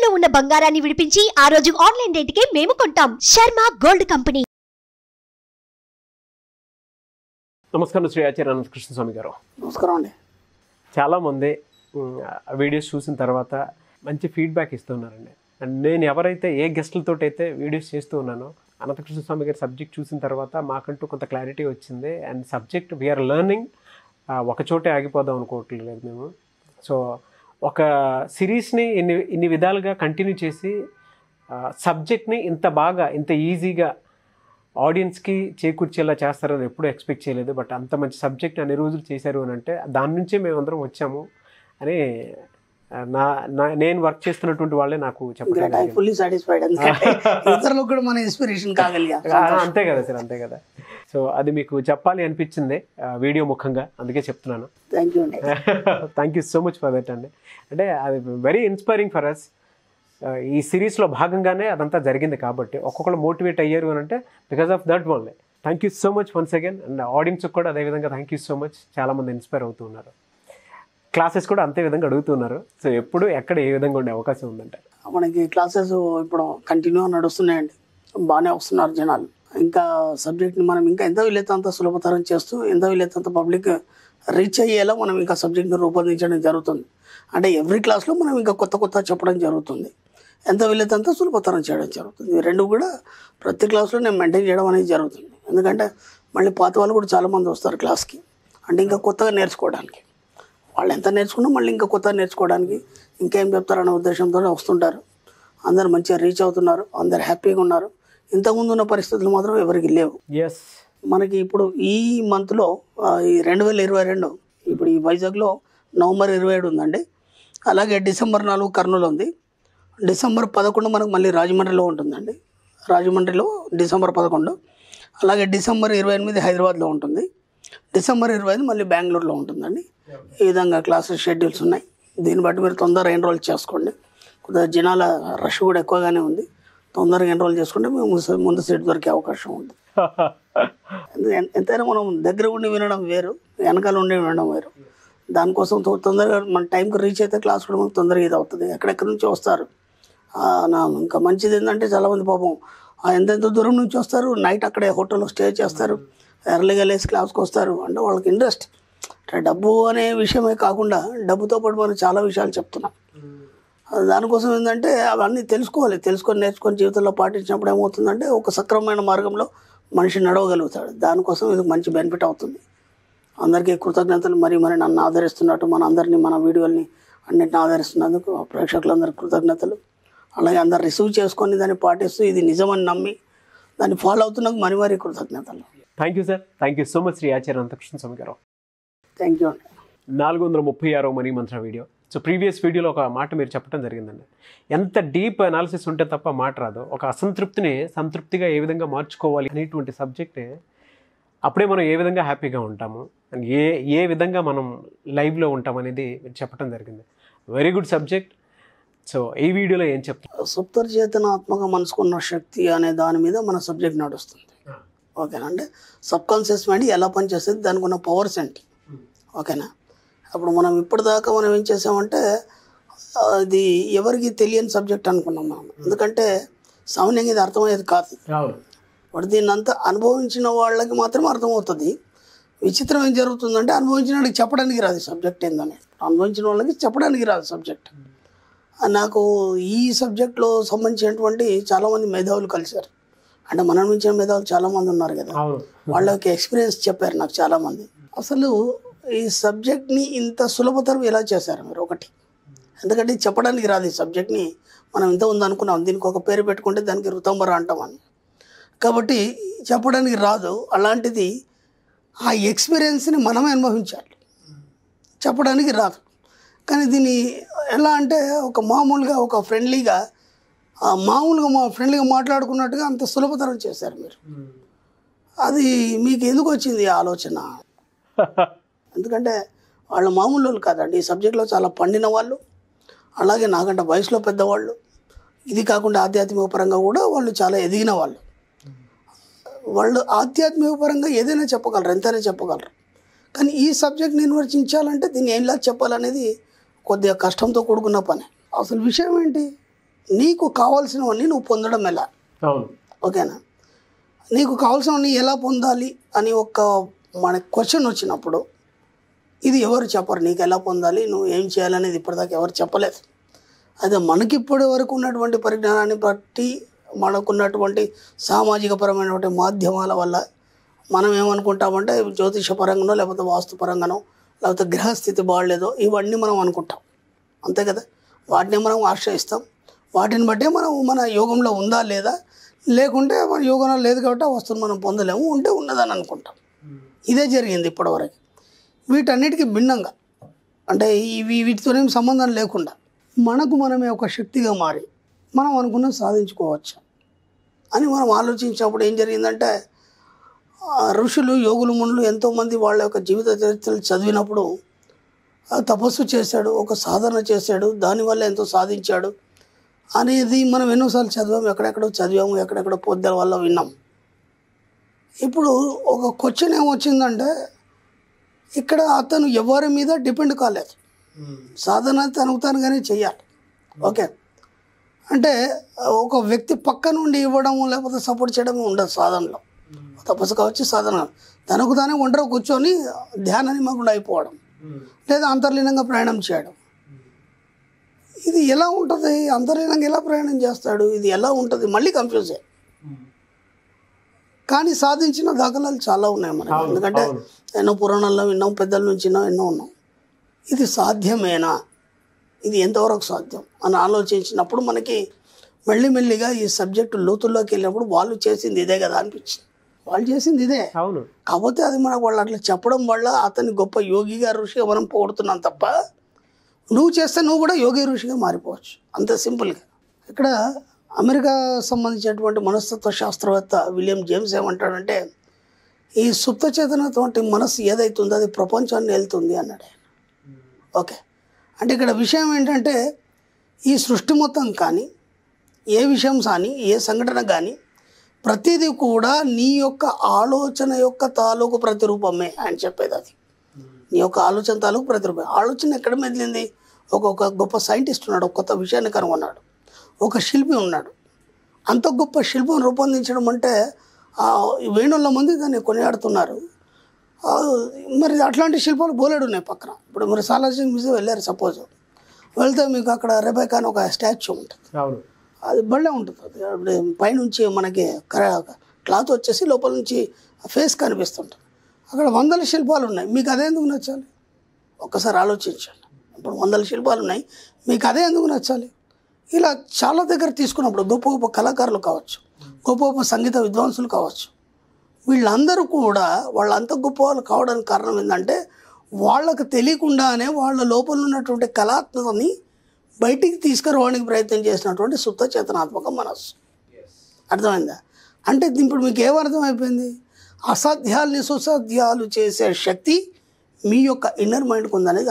తాకట్టులో ఉన్న బంగారాన్ని విడిపించి ఆ రోజు ఆన్లైన్ రేటుకే మేము కొంటాం. Sharma gold company. నమస్కారం శ్రీ ఆచార్య అనంతకృష్ణ స్వామి గారు. నమస్కారం అండి. చాలామంది వీడియోస్ చూసిన తర్వాత మంచి ఫీడ్బ్యాక్ ఇస్తున్నారండి. అండ్ నేను ఎవరైతే ఏ గెస్టులతోటైతే వీడియోస్ చేస్తూ ఉన్నానో అనంతకృష్ణ స్వామి గారి సబ్జెక్ట్ చూసిన తర్వాత మాకంటూ కొంత క్లారిటీ వచ్చింది. అండ్ సబ్జెక్ట్ వీఆర్ లెర్నింగ్, ఒక చోటే ఆగిపోదాం అనుకోవట్లేదు మేము. సో ఒక సిరీస్ని ఇన్ని విధాలుగా కంటిన్యూ చేసి సబ్జెక్ట్ని ఇంత బాగా ఇంత ఈజీగా ఆడియన్స్కి చేకూర్చేలా చేస్తారని ఎప్పుడూ ఎక్స్పెక్ట్ చేయలేదు. బట్ అంత మంచి సబ్జెక్ట్ అన్ని రోజులు చేశారు అని అంటే దాని నుంచే మేమందరం వచ్చాము అని నేను వర్క్ చేస్తున్నటువంటి వాళ్ళే నాకు చెప్పారు. అంతే కదా సార్, అంతే కదా. సో అది మీకు చెప్పాలి అనిపించింది వీడియో ముఖంగా, అందుకే చెప్తున్నాను. Thank you so much for that అండి. అంటే అది వెరీ ఇన్స్పైరింగ్ ఫర్ అస్. ఈ సిరీస్లో భాగంగానే అదంతా జరిగింది కాబట్టి ఒక్కొక్కరు మోటివేట్ అయ్యారు అని అంటే because of that only. Thank you so much once again. And ఆడియన్స్కి కూడా అదేవిధంగా థ్యాంక్ యూ సో మచ్. చాలామంది ఇన్స్పైర్ అవుతున్నారు, క్లాసెస్ కూడా అంతే విధంగా అడుగుతున్నారు. సో ఎప్పుడు ఎక్కడ ఏ విధంగా ఉండే అవకాశం ఉందంటే మనకి క్లాసెస్ ఇప్పుడు కంటిన్యూ నడుస్తున్నాయండి, బాగానే వస్తున్నారు జనాలు. ఇంకా సబ్జెక్ట్ని మనం ఇంకా ఎంత వీలైతే అంత సులభతరం చేస్తూ ఎంత వీలైతే అంత పబ్లిక్ రీచ్ అయ్యేలా మనం ఇంకా సబ్జెక్ట్ని రూపొందించడం జరుగుతుంది. అంటే ఎవ్రీ క్లాస్లో మనం ఇంకా కొత్త చెప్పడం జరుగుతుంది, ఎంత వీలైతే అంత సులభతరం చేయడం జరుగుతుంది. రెండు కూడా ప్రతి క్లాస్లో నేను మెయింటైన్ చేయడం అనేది జరుగుతుంది. ఎందుకంటే మళ్ళీ పాత వాళ్ళు కూడా చాలామంది వస్తారు క్లాస్కి, అంటే ఇంకా కొత్తగా నేర్చుకోవడానికి. వాళ్ళు ఎంత నేర్చుకున్నా మళ్ళీ ఇంకా కొత్తగా నేర్చుకోవడానికి ఇంకేం చెప్తారనే ఉద్దేశంతో వస్తుంటారు. అందరు మంచిగా రీచ్ అవుతున్నారు, అందరు హ్యాపీగా ఉన్నారు. ఇంతకుముందు ఉన్న పరిస్థితులు మాత్రం ఎవరికి లేవు. మనకి ఇప్పుడు ఈ మంత్లో ఈ 2022 ఇప్పుడు ఈ వైజాగ్లో నవంబర్ 27 ఉందండి. అలాగే డిసెంబర్ 4 కర్నూలు ఉంది. డిసెంబర్ 11 మనకు మళ్ళీ రాజమండ్రిలో ఉంటుందండి. రాజమండ్రిలో డిసెంబర్ 11. అలాగే డిసెంబర్ 28 హైదరాబాద్లో ఉంటుంది. డిసెంబర్ 25 మళ్ళీ బెంగళూరులో ఉంటుందండి. ఈ విధంగా క్లాసెస్ షెడ్యూల్స్ ఉన్నాయి. దీన్ని బట్టి మీరు తొందరగా ఎన్రోల్ చేసుకోండి. కొద్దిగా జనాల రష్ కూడా ఎక్కువగానే ఉంది. తొందరగా ఎన్రోల్ చేసుకుంటే మేము ముందు సీట్ దొరికే అవకాశం ఉంది. ఎంతైనా మనం దగ్గర ఉండి వినడం వేరు, వెనకాల ఉండి వినడం వేరు. దానికోసం తొందరగా మన టైంకి రీచ్ అయితే క్లాస్ కూడా మనకు తొందరగా ఇది అవుతుంది. ఎక్కడెక్కడి నుంచి వస్తారు. ఇంకా మంచిది ఏంటంటే చాలామంది పాపం ఎంతెంత దూరం నుంచి వస్తారు, నైట్ అక్కడే హోటల్లో స్టే చేస్తారు, ఎర్లీగా లేసి క్లాస్కి వస్తారు. అంటే వాళ్ళకి ఇంట్రెస్ట్. అంటే డబ్బు అనే విషయమే కాకుండా డబ్బుతో పాటు మనం చాలా విషయాలు చెప్తున్నాం. దానికోసం ఏంటంటే అవన్నీ తెలుసుకొని నేర్చుకొని జీవితంలో పాటించినప్పుడు ఏమవుతుందంటే ఒక సక్రమమైన మార్గంలో మనిషి నడవగలుగుతాడు. దానికోసం ఇది మంచి బెనిఫిట్ అవుతుంది. అందరికీ కృతజ్ఞతలు. మరి నన్ను ఆదరిస్తున్నట్టు మన అందరినీ, మన వీడియోల్ని అన్నింటిని ఆదరిస్తున్నందుకు ప్రేక్షకులందరికీ కృతజ్ఞతలు. అలాగే అందరు రిసీవ్ చేసుకొని దాన్ని పాటిస్తూ ఇది నిజమని నమ్మి దాన్ని ఫాలో అవుతున్నందుకు మరీ కృతజ్ఞతలు. Thank you sir. Thank you so much Shri Acharya Anantakrishna Swami గారు. థ్యాంక్ యూ అండి. 436వ మనీ మంత్ర వీడియో. సో ప్రీవియస్ వీడియోలో ఒక మాట మీరు చెప్పడం జరిగిందండి. ఎంత డీప్ అనాలిసిస్ ఉంటే తప్ప మాట రాదు. ఒక అసంతృప్తిని సంతృప్తిగా ఏ విధంగా మార్చుకోవాలి అనేటువంటి సబ్జెక్టే. అప్పుడే మనం ఏ విధంగా హ్యాపీగా ఉంటాము అండ్ ఏ విధంగా మనం లైవ్లో ఉంటాం అనేది చెప్పడం జరిగింది. Very good subject. సో ఈ వీడియోలో ఏం చెప్తాం? సుప్తచేతనాత్మక మనసుకున్న శక్తి అనే దాని మీద మన సబ్జెక్ట్ నడుస్తుంది. ఓకేనా? అంటే సబ్కాన్షియస్ మైండ్ ఎలా పనిచేస్తుంది, దానికి ఉన్న పవర్స్ ఏంటి. ఓకేనా? అప్పుడు మనం ఇప్పటిదాకా మనం ఏం చేసామంటే అది ఎవరికి తెలియని సబ్జెక్ట్ అనుకున్నాం మనం. ఎందుకంటే సామాన్యంగా ఇది అర్థమయ్యేది కాదు. వాడు దీన్ని అంతా అనుభవించిన వాళ్ళకి మాత్రమే అర్థమవుతుంది. విచిత్రం ఏం జరుగుతుందంటే అనుభవించిన వాళ్ళకి చెప్పడానికి రాదు సబ్జెక్ట్ ఏందని. అనుభవించిన వాళ్ళకి చెప్పడానికి రాదు సబ్జెక్ట్. నాకు ఈ సబ్జెక్ట్లో సంబంధించినటువంటి చాలామంది మేధావులు కలిశారు. అంటే మనం మించిన మేధావులు చాలామంది ఉన్నారు కదా, వాళ్ళకి ఎక్స్పీరియన్స్ చెప్పారు నాకు చాలామంది. అసలు ఈ సబ్జెక్ట్ని ఇంత సులభతరం ఎలా చేశారు మీరు? ఒకటి, ఎందుకంటే చెప్పడానికి రాదు ఈ సబ్జెక్ట్ని. మనం ఇంత ఉంది అనుకున్నాం, దీనికి ఒక పేరు పెట్టుకుంటే దానికి ఋతంబర అంటామని. కాబట్టి చెప్పడానికి రాదు. అలాంటిది ఆ ఎక్స్పీరియన్స్ని మనమే అనుభవించాలి. చెప్పడానికి రాదు. కానీ దీన్ని ఎలా అంటే ఒక మామూలుగా ఒక ఫ్రెండ్లీగా మాట్లాడుకున్నట్టుగా అంత సులభతరం చేశారు మీరు. అది మీకు ఎందుకు వచ్చింది ఈ ఆలోచన? ఎందుకంటే వాళ్ళు మామూలు వాళ్ళు కాదండి. ఈ సబ్జెక్ట్లో చాలా పండిన వాళ్ళు, అలాగే నాకంటే వయసులో పెద్దవాళ్ళు. ఇది కాకుండా ఆధ్యాత్మిక పరంగా కూడా వాళ్ళు చాలా ఎదిగిన వాళ్ళు. వాళ్ళు ఆధ్యాత్మిక పరంగా ఏదైనా చెప్పగలరు, ఎంతైనా చెప్పగలరు. కానీ ఈ సబ్జెక్ట్ నిర్వర్తించాలంటే దీన్ని ఏంలా చెప్పాలనేది కొద్దిగా కష్టంతో కూడుకున్న పని. అసలు విషయం ఏంటి? నీకు కావాల్సినవన్నీ నువ్వు పొందడం ఎలా, అవును, ఓకేనా? నీకు కావాల్సినవన్నీ ఎలా పొందాలి అని ఒక మన క్వశ్చన్ వచ్చినప్పుడు ఇది ఎవరు చెప్పరు. నీకు ఎలా పొందాలి, నువ్వు ఏం చేయాలనేది ఇప్పటిదాకా ఎవరు చెప్పలేదు. అయితే మనకిప్పటి వరకు ఉన్నటువంటి పరిజ్ఞానాన్ని బట్టి, మనకున్నటువంటి సామాజిక పరమైనటువంటి మాధ్యమాల వల్ల మనం ఏమనుకుంటామంటే జ్యోతిష పరంగానో లేకపోతే వాస్తు పరంగానో లేకపోతే గ్రహస్థితి బాగలేదో ఇవన్నీ మనం అనుకుంటాం, అంతే కదా? వాటిని మనం ఆశ్రయిస్తాం. వాటిని బట్టే మనం మన యోగంలో ఉందా లేదా, లేకుంటే మన యోగంలో లేదు కాబట్టి ఆ వస్తువును మనం పొందలేము, ఉంటే ఉన్నదని అనుకుంటాం. ఇదే జరిగింది ఇప్పటివరకు. వీటన్నిటికీ భిన్నంగా అంటే వీటితోనేం సంబంధం లేకుండా మనకు మనమే ఒక శక్తిగా మారి మనం అనుకున్నది సాధించుకోవచ్చు అని మనం ఆలోచించినప్పుడు ఏం జరిగిందంటే, ఋషులు, యోగులు, మునులు ఎంతోమంది వాళ్ళ యొక్క జీవిత చరిత్రలు చదివినప్పుడు తపస్సు చేశాడు, ఒక సాధన చేశాడు, దానివల్ల ఎంతో సాధించాడు అనేది మనం ఎన్నోసార్లు చదివాము, ఎక్కడెక్కడో చదివాము, ఎక్కడెక్కడో పొద్దుల వల్ల విన్నాం. ఇప్పుడు ఒక క్వశ్చన్ ఏమొచ్చిందంటే, ఇక్కడ అతను ఎవరి మీద డిపెండ్ కాలేదు, సాధన తనకు తనుగానే చెయ్యాలి. ఓకే, అంటే ఒక వ్యక్తి పక్క నుండి ఇవ్వడము లేకపోతే సపోర్ట్ చేయడం ఉండదు సాధనలో. తపస్సు కావచ్చు, సాధన తనకు తానే ఒంటరి కూర్చొని ధ్యానాన్ని మాకుండా అయిపోవడం లేదా అంతర్లీనంగా ప్రయాణం చేయడం. ఇది ఎలా ఉంటుంది, అంతర్లీనంగా ఎలా ప్రయాణం చేస్తాడు, ఇది ఎలా ఉంటుంది, మళ్ళీ కన్ఫ్యూజే. కానీ సాధించిన దాఖలాలు చాలా ఉన్నాయి మనకి. ఎందుకంటే ఎన్నో పురాణాల్లో విన్నాం, పెద్దల నుంచి ఎన్నో ఉన్నాం. ఇది సాధ్యమేనా, ఇది ఎంతవరకు సాధ్యం అని ఆలోచించినప్పుడు మనకి మెల్లిమెల్లిగా ఈ సబ్జెక్టు లోతుల్లోకి వెళ్ళినప్పుడు వాళ్ళు చేసింది ఇదే కదా అనిపించింది. వాళ్ళు చేసింది ఇదే, అవును. కాకపోతే అది మనకు వాళ్ళు అట్లా చెప్పడం వల్ల అతని గొప్ప యోగిగా, ఋషిగా మనం పొగుడుతున్నాం తప్ప, నువ్వు చేస్తే నువ్వు కూడా యోగి, ఋషిగా మారిపోవచ్చు, అంత సింపుల్గా. ఇక్కడ అమెరికా సంబంధించినటువంటి మనస్తత్వ శాస్త్రవేత్త విలియం జేమ్స్ ఏమంటాడంటే, ఈ సుప్త చేతనటువంటి మనస్సు ఏదైతుందో అది ప్రపంచాన్ని వెళ్తుంది అన్నాడు. ఓకే, అంటే ఇక్కడ విషయం ఏంటంటే, ఈ సృష్టి మొత్తం కానీ, ఏ విషయం కానీ, ఏ సంఘటన కానీ ప్రతిదీ కూడా నీ యొక్క ఆలోచన యొక్క తాలూకు ప్రతిరూపమే అని చెప్పేది. అది నీ యొక్క ఆలోచన తాలూకు ప్రతిరూపమే. ఆలోచన ఎక్కడ మెదిలింది? ఒక గొప్ప సైంటిస్ట్ ఉన్నాడు, ఒక కొత్త విషయాన్ని కనుగొన్నాడు, ఒక శిల్పి ఉన్నాడు. అంత గొప్ప శిల్పం రూపొందించడం అంటే వేణుల మంది దాన్ని కొనియాడుతున్నారు. మరి అట్లాంటి శిల్పాలు బోలెడు ఉన్నాయి పక్కన. ఇప్పుడు మీరు సాలార్జంగ్ మ్యూజియం వెళ్ళారు సపోజ్, వెళ్తే మీకు అక్కడ రెబెకా అని ఒక స్టాచ్యూ ఉంటుంది, అది బళ్ళే ఉంటుంది. అది పైనుంచి మనకి క్లాత్ వచ్చేసి లోపల నుంచి ఫేస్ కనిపిస్తుంటుంది. అక్కడ వందల శిల్పాలు ఉన్నాయి, మీకు అదే ఎందుకు నచ్చాలి? ఒక్కసారి ఆలోచించండి. ఇప్పుడు వందల శిల్పాలు ఉన్నాయి, మీకు అదే ఎందుకు నచ్చాలి? ఇలా చాలా దగ్గర తీసుకున్నప్పుడు గొప్ప గొప్ప కళాకారులు కావచ్చు, గొప్ప గొప్ప సంగీత విద్వాంసులు కావచ్చు, వీళ్ళందరూ కూడా వాళ్ళంత గొప్ప వాళ్ళు కావడానికి కారణం ఏంటంటే, వాళ్ళకు తెలియకుండానే వాళ్ళ లోపల ఉన్నటువంటి కళాత్మకని బయటికి తీసుకురావడానికి ప్రయత్నం చేసినటువంటి సుప్త చేతనాత్మక మనస్సు. అర్థమైందా? అంటే ఇప్పుడు మీకు ఏమర్థమైపోయింది? అసాధ్యాల్ని సుసాధ్యాలు చేసే శక్తి మీ యొక్క ఇన్నర్ మైండ్కి ఉందనేది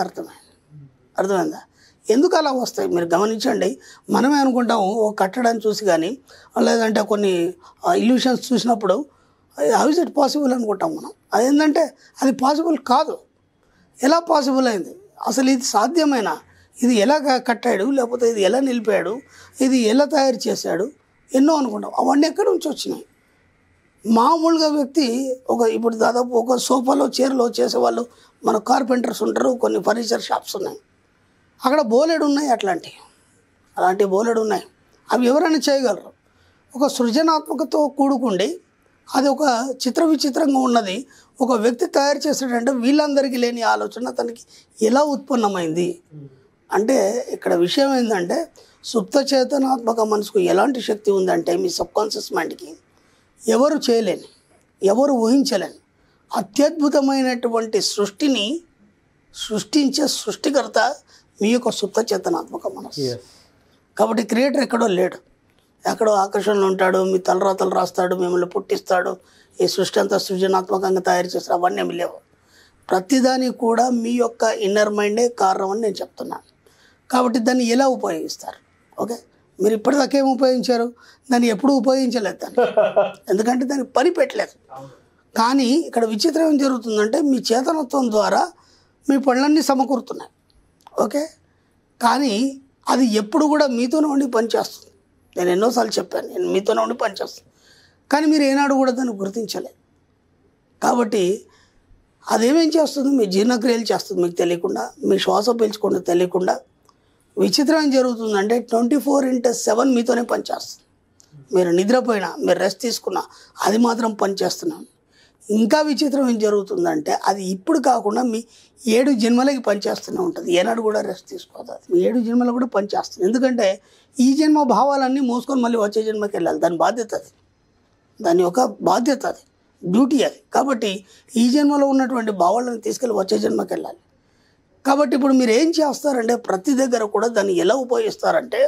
అర్థమైందా? ఎందుకు అలా వస్తాయి మీరు గమనించండి. మనమే అనుకుంటాము ఒక కట్టడాన్ని చూసి కానీ, లేదంటే కొన్ని ఇల్యూషన్స్ చూసినప్పుడు హౌ ఇస్ ఇట్ పాసిబుల్ అనుకుంటాం మనం. అదేంటంటే అది పాసిబుల్ కాదు. ఎలా పాసిబుల్ అయింది, అసలు ఇది సాధ్యమేనా, ఇది ఎలా కట్టాడు, లేకపోతే ఇది ఎలా నిలిపాడు, ఇది ఎలా తయారు చేశాడు, ఎన్నో అనుకుంటాం. అవన్నీ ఎక్కడి నుంచి వచ్చినాయి? మామూలుగా వ్యక్తి ఇప్పుడు దాదాపు ఒక సోఫాలో, చైర్లో చేసేవాళ్ళు మన కార్పెంటర్స్ ఉంటారు, కొన్ని ఫర్నిచర్ షాప్స్ ఉన్నాయి, అక్కడ బోలెడు ఉన్నాయి. అలాంటి బోలెడు ఉన్నాయి. అవి ఎవరైనా చేయగలరు. ఒక సృజనాత్మకతో కూడుకుండి అది ఒక విచిత్రంగా ఉన్నది ఒక వ్యక్తి తయారు చేసాడంటే వీళ్ళందరికీ లేని ఆలోచన తనకి ఎలా ఉత్పన్నమైంది అంటే, ఇక్కడ విషయం ఏంటంటే, సుప్త చేతనాత్మక మనసుకు ఎలాంటి శక్తి ఉందంటే, మీ సబ్కాన్షియస్ మైండ్కి ఎవరు చేయలేని, ఎవరు ఊహించలేని అత్యద్భుతమైనటువంటి సృష్టిని సృష్టించే సృష్టికర్త మీ యొక్క సుప్త చేతనాత్మక మనసు. కాబట్టి క్రియేటర్ ఎక్కడో లేడు, ఎక్కడో ఆకర్షణలో ఉంటాడు, మీ తలరాతలు రాస్తాడు, మిమ్మల్ని పుట్టిస్తాడు, ఈ సృష్టి అంతా సృజనాత్మకంగా తయారు చేస్తారు. అవన్నీ ఏమి లేవు. ప్రతిదానికి కూడా మీ యొక్క ఇన్నర్ మైండే కారణం అని నేను చెప్తున్నాను. కాబట్టి దాన్ని ఎలా ఉపయోగిస్తారు? ఓకే, మీరు ఇప్పటిదాకా ఏం ఉపయోగించారు? దాన్ని ఎప్పుడూ ఉపయోగించలేదు దాన్ని, ఎందుకంటే దానికి పని పెట్టలేదు. కానీ ఇక్కడ విచిత్రం ఏం జరుగుతుందంటే, మీ చేతనత్వం ద్వారా మీ పనులన్నీ సమకూరుతున్నాయి. ఓకే, కానీ అది ఎప్పుడు కూడా మీతోనే ఉండి పనిచేస్తుంది. నేను ఎన్నోసార్లు చెప్పాను, నేను మీతోనే ఉండి పనిచేస్తాను, కానీ మీరు ఏనాడు కూడా దాన్ని గుర్తించలేదు. కాబట్టి అదేమేం చేస్తుంది, మీ జీర్ణక్రియలు చేస్తుంది మీకు తెలియకుండా, మీ శ్వాస పీల్చుకుంటే తెలియకుండా. విచిత్రం ఏం జరుగుతుందంటే 24/7 మీతోనే పనిచేస్తుంది. మీరు నిద్రపోయినా, మీరు రెస్ట్ తీసుకున్నా అది మాత్రం పనిచేస్తున్నాను. ఇంకా విచిత్రం ఏం జరుగుతుందంటే అది ఇప్పుడు కాకుండా మీ 7 జన్మలకి పనిచేస్తూనే ఉంటుంది. ఏనాడు కూడా రెస్ట్ తీసుకోదు. మీ 7 జన్మలకు కూడా పనిచేస్తుంది. ఎందుకంటే ఈ జన్మ భావాలన్నీ మోసుకొని మళ్ళీ వచ్చే జన్మకి వెళ్ళాలి. దాని బాధ్యత అది, దాని యొక్క బాధ్యత అది, డ్యూటీ అది. కాబట్టి ఈ జన్మలో ఉన్నటువంటి భావాలను తీసుకెళ్ళి వచ్చే జన్మకి వెళ్ళాలి. కాబట్టి ఇప్పుడు మీరు ఏం చేస్తారంటే ప్రతి దగ్గర కూడా దాన్ని ఎలా ఉపయోగిస్తారంటే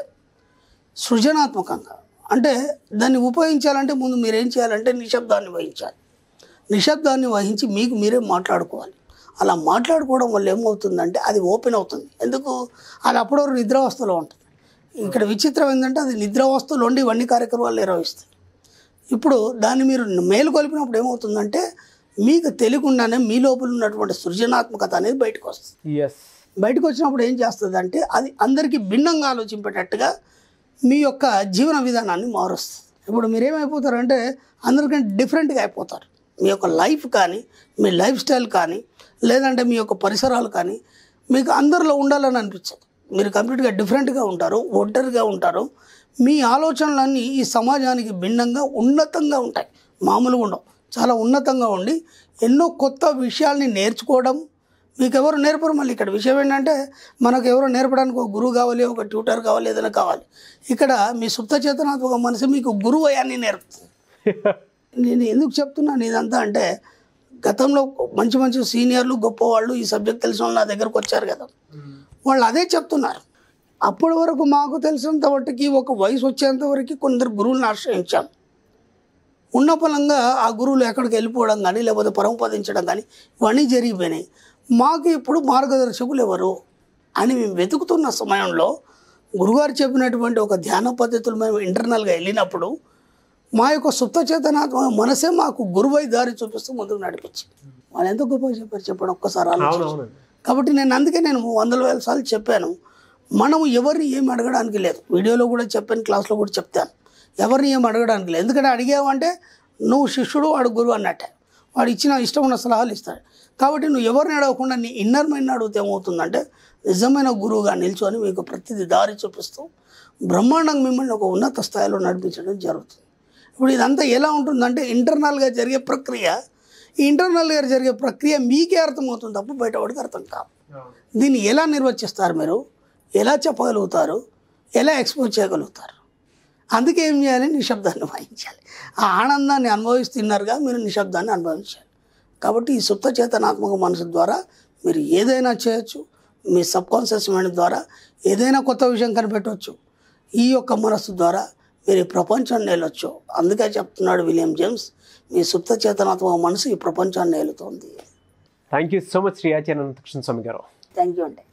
సృజనాత్మకంగా. అంటే దాన్ని ఉపయోగించాలంటే ముందు మీరు ఏం చేయాలంటే నిశ్శబ్దాన్ని వహించాలి. నిశ్శబ్దాన్ని వహించి మీకు మీరే మాట్లాడుకోవాలి. అలా మాట్లాడుకోవడం వల్ల ఏమవుతుందంటే అది ఓపెన్ అవుతుంది. ఎందుకు, అది అప్పుడు నిద్రావస్థలో ఉంటుంది. ఇక్కడ విచిత్రం ఏంటంటే అది నిద్రావస్థలో ఉండి ఇవన్నీ కార్యక్రమాలు నిర్వహిస్తాయి. ఇప్పుడు దాన్ని మీరు మేలుకొల్పినప్పుడు ఏమవుతుందంటే మీకు తెలియకుండానే మీ లోపల ఉన్నటువంటి సృజనాత్మకత అనేది బయటకు వస్తుంది. బయటకు వచ్చినప్పుడు ఏం చేస్తుంది అంటే అది అందరికీ భిన్నంగా ఆలోచింపేటట్టుగా మీ యొక్క జీవన విధానాన్ని మారుస్తుంది. ఇప్పుడు మీరేమైపోతారంటే అందరికంటే డిఫరెంట్గా అయిపోతారు. మీ యొక్క లైఫ్ కానీ, మీ లైఫ్ స్టైల్ కానీ, లేదంటే మీ యొక్క పరిసరాలు కానీ మీకు అందరిలో ఉండాలని అనిపించదు. మీరు కంప్లీట్గా డిఫరెంట్గా ఉంటారు, ఒంటరిగా ఉంటారు. మీ ఆలోచనలన్నీ ఈ సమాజానికి భిన్నంగా ఉన్నతంగా ఉంటాయి. మామూలుగా ఉండవు, చాలా ఉన్నతంగా ఉండి ఎన్నో కొత్త విషయాల్ని నేర్చుకోవడం. మీకు ఎవరు నేర్పరు. మళ్ళీ ఇక్కడ విషయం ఏంటంటే మనకు ఎవరో నేర్పడానికి ఒక గురువు కావాలి, ఒక ట్యూటర్ కావాలి, ఏదైనా కావాలి. ఇక్కడ మీ సుప్త చేతనాత్మక మనసు మీకు గురువు అయ్యాన్ని నేర్పుతుంది. నేను ఎందుకు చెప్తున్నాను ఇదంతా అంటే గతంలో మంచి మంచి సీనియర్లు, గొప్పవాళ్ళు, ఈ సబ్జెక్ట్ తెలిసిన వాళ్ళు నా దగ్గరకు వచ్చారు కదా, వాళ్ళు అదే చెప్తున్నారు. అప్పటి వరకు మాకు తెలిసినంత వరకు ఒక వయసు వచ్చేంత వరకు కొందరు గురువులను ఆశ్రయించాం. ఉన్న ఫలంగా ఆ గురువులు ఎక్కడికి వెళ్ళిపోవడం కానీ, లేకపోతే పరమపదించడం కానీ ఇవన్నీ జరిగిపోయినాయి. మాకు ఇప్పుడు మార్గదర్శకులు ఎవరు అని మేము వెతుకుతున్న సమయంలో గురుగారు చెప్పినటువంటి ఒక ధ్యాన పద్ధతులు మేము ఇంటర్నల్గా వెళ్ళినప్పుడు మా యొక్క సుప్త చేతనాత్మక మనసే మాకు గురువై దారి చూపిస్తూ ముందుకు నడిపించింది. వాళ్ళు ఎంత గొప్ప చెప్పారు చెప్పండి ఒక్కసారి ఆలోచించండి. కాబట్టి నేను అందుకే నేను 100,000 సార్లు చెప్పాను, మనం ఎవరిని ఏమి అడగడానికి లేదు. వీడియోలో కూడా చెప్పాను, క్లాస్లో కూడా చెప్తాను, ఎవరిని ఏమి అడగడానికి లేదు. ఎందుకంటే అడిగావంటే నువ్వు శిష్యుడు, వాడు గురువు అన్నట్టే. వాడు ఇచ్చిన ఇష్టం ఉన్న సలహాలు ఇస్తాడు. కాబట్టి నువ్వు ఎవరిని అడగకుండా నీ ఇన్నర్ మైండ్ అడిగితే ఏమవుతుందంటే నిజమైన గురువుగా నిల్చొని మీకు ప్రతిదీ దారి చూపిస్తూ బ్రహ్మాండంగా మిమ్మల్ని ఒక ఉన్నత స్థాయిలో నడిపించడం జరుగుతుంది. ఇప్పుడు ఇదంతా ఎలా ఉంటుందంటే ఇంటర్నల్గా జరిగే ప్రక్రియ. ఈ ఇంటర్నల్గా జరిగే ప్రక్రియ మీకే అర్థమవుతుంది తప్ప బయటవాడికి అర్థం కాదు. దీన్ని ఎలా నిర్వచిస్తారు, మీరు ఎలా చెప్పగలుగుతారు, ఎలా ఎక్స్పోజ్ చేయగలుగుతారు? అందుకే ఏం చేయాలి, నిశ్శబ్దాన్ని వహించాలి. ఆ ఆనందాన్ని అనుభవిస్తున్నారుగా మీరు నిశ్శబ్దాన్ని అనుభవించాలి. కాబట్టి ఈ సుప్త చేతనాత్మక మనసు ద్వారా మీరు ఏదైనా చేయొచ్చు. మీ సబ్కాన్షియస్ మైండ్ ద్వారా ఏదైనా కొత్త విషయం కనిపెట్టవచ్చు. ఈ యొక్క మనస్సు ద్వారా మీరు ఈ ప్రపంచాన్ని ఏలొచ్చు. అందుకే చెప్తున్నాడు విలియం జేమ్స్, మీ సుప్త చేతనాత్మక మనసు ఈ ప్రపంచాన్ని ఏలుతోంది. Thank you so much Shri Acharya Anantakrishna Swami గారు. థ్యాంక్ యూ అండి.